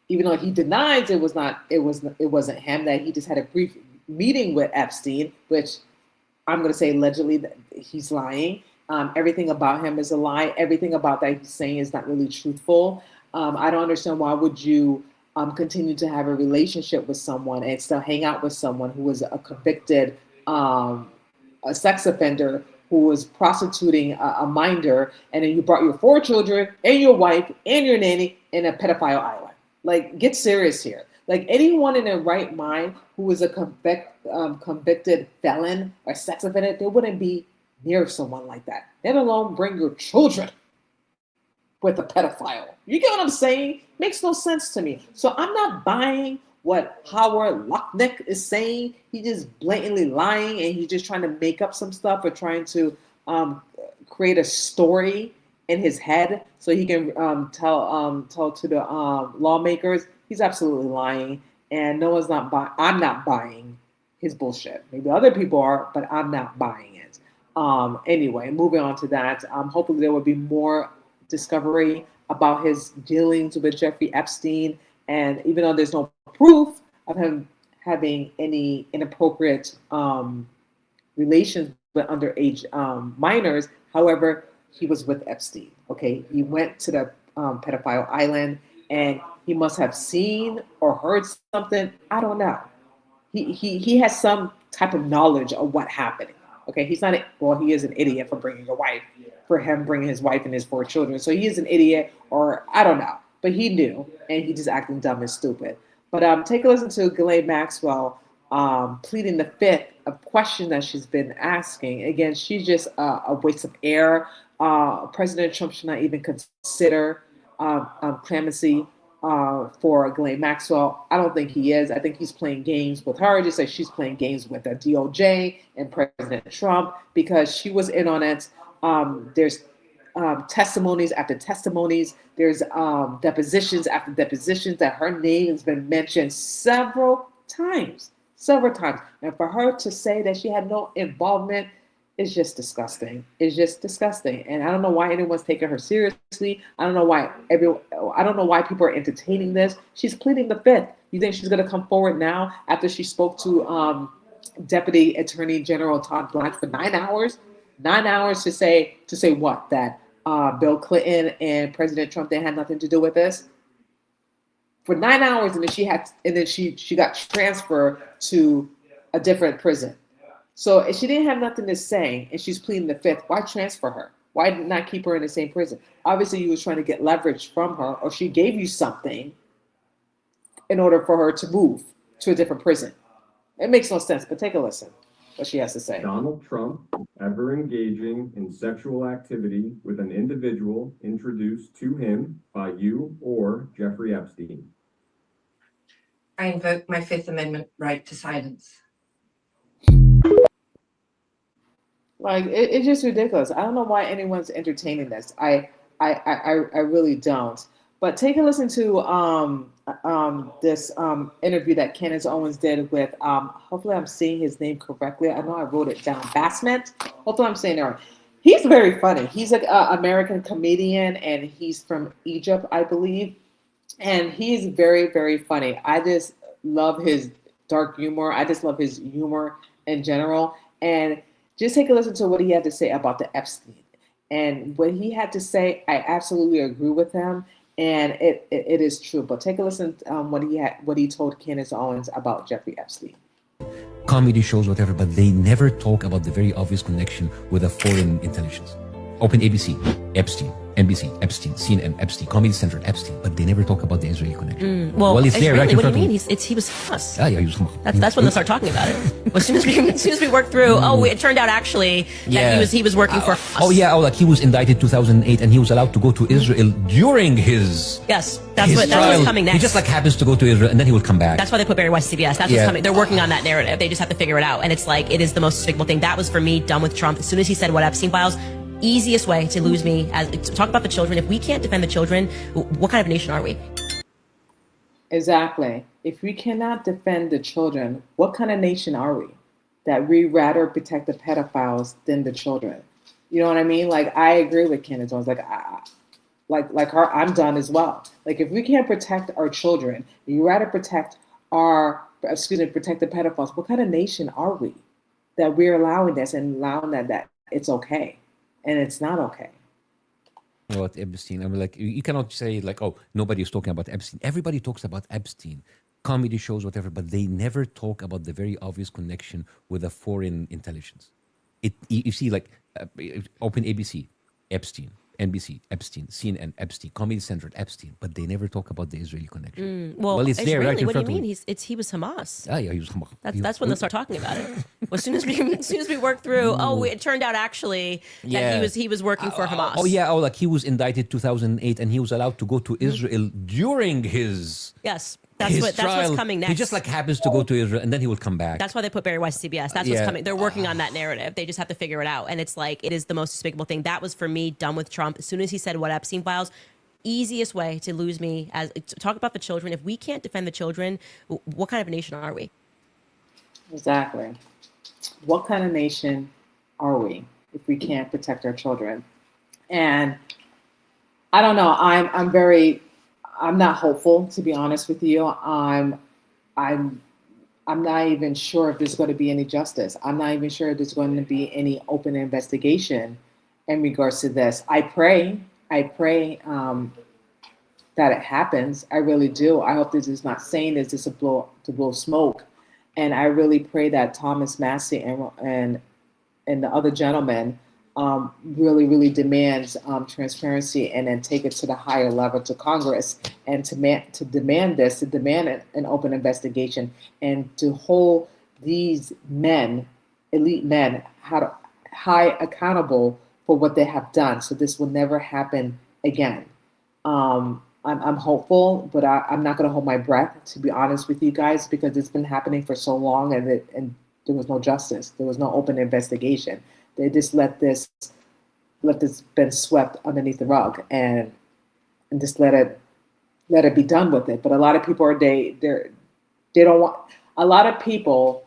even though he denies it was not. It wasn't him. That he just had a brief meeting with Epstein, which I'm going to say allegedly that he's lying. Everything about him is a lie. Everything about that he's saying is not really truthful. I don't understand why would you continue to have a relationship with someone and still hang out with someone who was a convicted a sex offender who was prostituting a minor, and then you brought your 4 children and your wife and your nanny in a pedophile island. Like, get serious here. Like, anyone in their right mind who was a convicted felon or sex offender, they wouldn't be near someone like that. Let alone bring your children with a pedophile. You get what I'm saying? Makes no sense to me. So I'm not buying what Howard Lochnick is saying. He's just blatantly lying, and he's just trying to make up some stuff or trying to create a story in his head so he can tell to the lawmakers. He's absolutely lying, and no one's not buying. I'm not buying his bullshit. Maybe other people are, but I'm not buying it. Anyway, moving on to that. Hopefully there will be more discovery about his dealings with Jeffrey Epstein, and even though there's no proof of him having any inappropriate relations with underage minors, however, he was with Epstein. Okay, he went to the pedophile island, and he must have seen or heard something. I don't know. He has some type of knowledge of what happened. Okay, he's not. Well, he is an idiot for bringing his wife and his 4 children. So he is an idiot, or I don't know. But he knew, and he just acting dumb and stupid. But take a listen to Ghislaine Maxwell pleading the fifth, a question that she's been asking. Again, she's just a waste of air. President Trump should not even consider clemency for Ghislaine Maxwell. I don't think he is. I think he's playing games with her, just like she's playing games with the DOJ and President Trump, because she was in on it. There's testimonies after testimonies. There's depositions after depositions that her name has been mentioned several times. And for her to say that she had no involvement is just disgusting. It's just disgusting. And I don't know why anyone's taking her seriously. I don't know why people are entertaining this. She's pleading the fifth. You think she's going to come forward now after she spoke to Deputy Attorney General Todd Blanche for 9 hours? 9 hours to say what? That Bill Clinton and President Trump, they had nothing to do with this? For 9 hours, and then she got transferred to a different prison. So if she didn't have nothing to say and she's pleading the fifth, why transfer her? Why not keep her in the same prison? Obviously, you was trying to get leverage from her, or she gave you something in order for her to move to a different prison. It makes no sense, but take a listen what she has to say. Donald Trump ever engaging in sexual activity with an individual introduced to him by you or Jeffrey Epstein? I invoke my Fifth Amendment right to silence. Like, it's just ridiculous. I don't know why anyone's entertaining this. I really don't. But take a listen to this interview that Candace Owens did with, hopefully I'm saying his name correctly. I know I wrote it down. Bassett. Hopefully I'm saying it right. He's very funny. He's an American comedian, and he's from Egypt, I believe. And he's very, very funny. I just love his dark humor. I just love his humor in general. And just take a listen to what he had to say about the Epstein. And what he had to say, I absolutely agree with him. And it is true. But take a listen to what he told Candace Owens about Jeffrey Epstein. Comedy shows, whatever, but they never talk about the very obvious connection with a foreign intelligence. Open ABC, Epstein. NBC, Epstein, CNN, Epstein, Comedy Central, Epstein, but they never talk about the Israeli connection. Well, it's there, right? What do you mean? He was us. Yeah, he was. That's when they'll start talking about it. As soon as we work through, it turned out actually that he was working for us. Like he was indicted 2008, and he was allowed to go to Israel during his Yes, that's what's coming next. He just happens to go to Israel, and then he will come back. That's why they put Barry West CBS. That's what's coming. They're working on that narrative. They just have to figure it out, and it's like it is the most despicable thing. That was for me done with Trump. As soon as he said what Epstein files. Easiest way to lose me talk about the children. If we can't defend the children, what kind of nation are we? Exactly. If we cannot defend the children, what kind of nation are we? That we rather protect the pedophiles than the children. You know what I mean? Like, I agree with Candace Owens. Like her, I'm done as well. Like, if we can't protect our children, you rather protect our protect the pedophiles. What kind of nation are we that we're allowing this and allowing that it's okay and it's not okay? About Epstein, I mean, like, you cannot say like, oh, nobody's talking about Epstein. Everybody talks about Epstein, comedy shows, whatever, but they never talk about the very obvious connection with a foreign intelligence. You see, like, open ABC, Epstein, NBC, Epstein, CNN, Epstein, Comedy Central, Epstein, but they never talk about the Israeli connection. Well, it's there, Israeli, right in what do you front of mean? me. He was Hamas. Yeah, he was Hamas. That's when they'll start talking about it. Well, as soon as we work through, it turned out actually that he was working for Hamas. Like he was indicted 2008, and he was allowed to go to Israel during his Yes. That's what's coming next. He just like happens to go to Israel, and then he will come back. That's why they put Barry Weiss CBS. That's what's coming. They're working on that narrative. They just have to figure it out. And it's like, it is the most despicable thing. That was, for me, done with Trump. As soon as he said what Epstein files, easiest way to lose me as talk about the children. If we can't defend the children, what kind of a nation are we? Exactly. What kind of nation are we if we can't protect our children? And I don't know. I'm not hopeful, to be honest with you. I'm not even sure if there's going to be any justice. I'm not even sure if there's going to be any open investigation in regards to this. I pray that it happens. I really do. I hope this is not saying this is to blow smoke. And I really pray that Thomas Massey and the other gentleman really demands transparency, and then take it to the higher level, to Congress, and to demand an open investigation, and to hold these men, elite men, high accountable for what they have done, so this will never happen again. I'm hopeful, but I'm not going to hold my breath, to be honest with you guys, because it's been happening for so long, and there was no justice. There was no open investigation. They just let this been swept underneath the rug and just let it be done with it. But a lot of people they don't want. A lot of people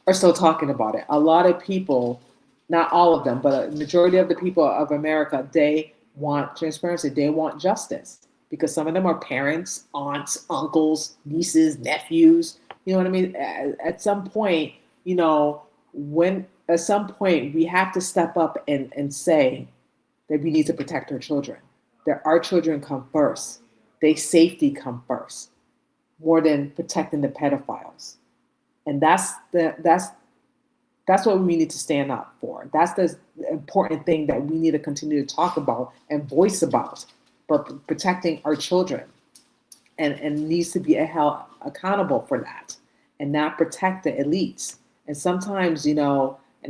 are still talking about it. A lot of people, not all of them, but a majority of the people of America, they want transparency. They want justice, because some of them are parents, aunts, uncles, nieces, nephews. You know what I mean? At some point, at some point, we have to step up and say that we need to protect our children, that our children come first, their safety come first, more than protecting the pedophiles. And that's what we need to stand up for. That's the important thing that we need to continue to talk about and voice about, for protecting our children, and needs to be held accountable for that, and not protect the elites. And sometimes, and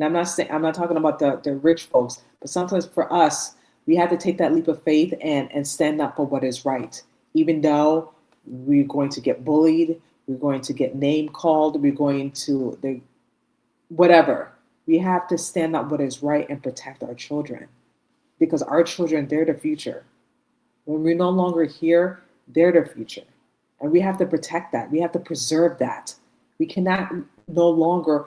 I'm not talking about the rich folks, but sometimes for us, we have to take that leap of faith and stand up for what is right. Even though we're going to get bullied, we're going to get name called, we're going to whatever. We have to stand up what is right and protect our children, because our children, they're the future. When we're no longer here, they're the future. And we have to protect that. We have to preserve that. We cannot no longer,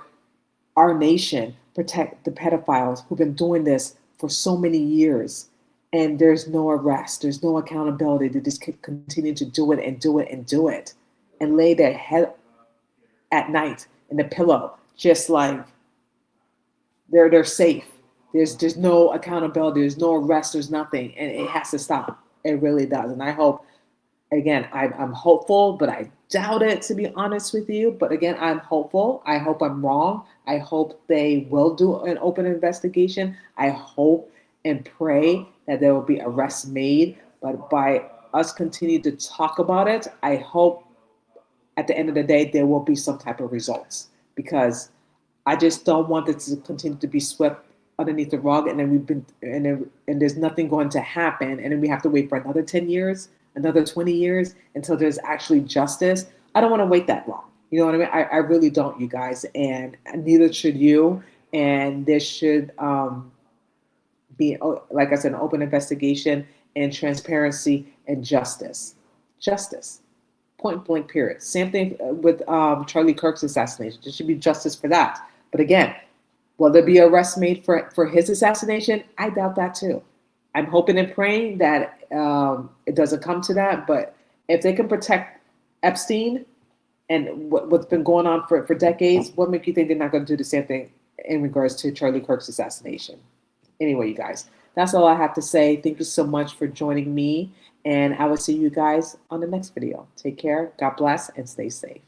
our nation, protect the pedophiles who've been doing this for so many years, and there's no arrest, there's no accountability. They just continue to do it and do it and do it, and lay their head at night in the pillow, just like they're safe. There's no accountability, there's no arrest, there's nothing, and it has to stop. It really does. And I hope, again, I'm hopeful, but I doubt it, to be honest with you. But again, I'm hopeful. I hope I'm wrong. I hope they will do an open investigation. I hope and pray that there will be arrests made. But by us continue to talk about it, I hope at the end of the day, there will be some type of results, because I just don't want it to continue to be swept underneath the rug, and then and there's nothing going to happen, and then we have to wait for another 10 years, another 20 years until there's actually justice. I don't want to wait that long. You know what I mean? I really don't, you guys, and neither should you. And there should be, like I said, an open investigation and transparency and justice. Justice. Point blank, period. Same thing with Charlie Kirk's assassination. There should be justice for that. But again, will there be arrests made for his assassination? I doubt that too. I'm hoping and praying that it doesn't come to that. But if they can protect Epstein, and what's been going on for decades, what makes you think they're not going to do the same thing in regards to Charlie Kirk's assassination? Anyway, you guys, that's all I have to say. Thank you so much for joining me, and I will see you guys on the next video. Take care, God bless, and stay safe.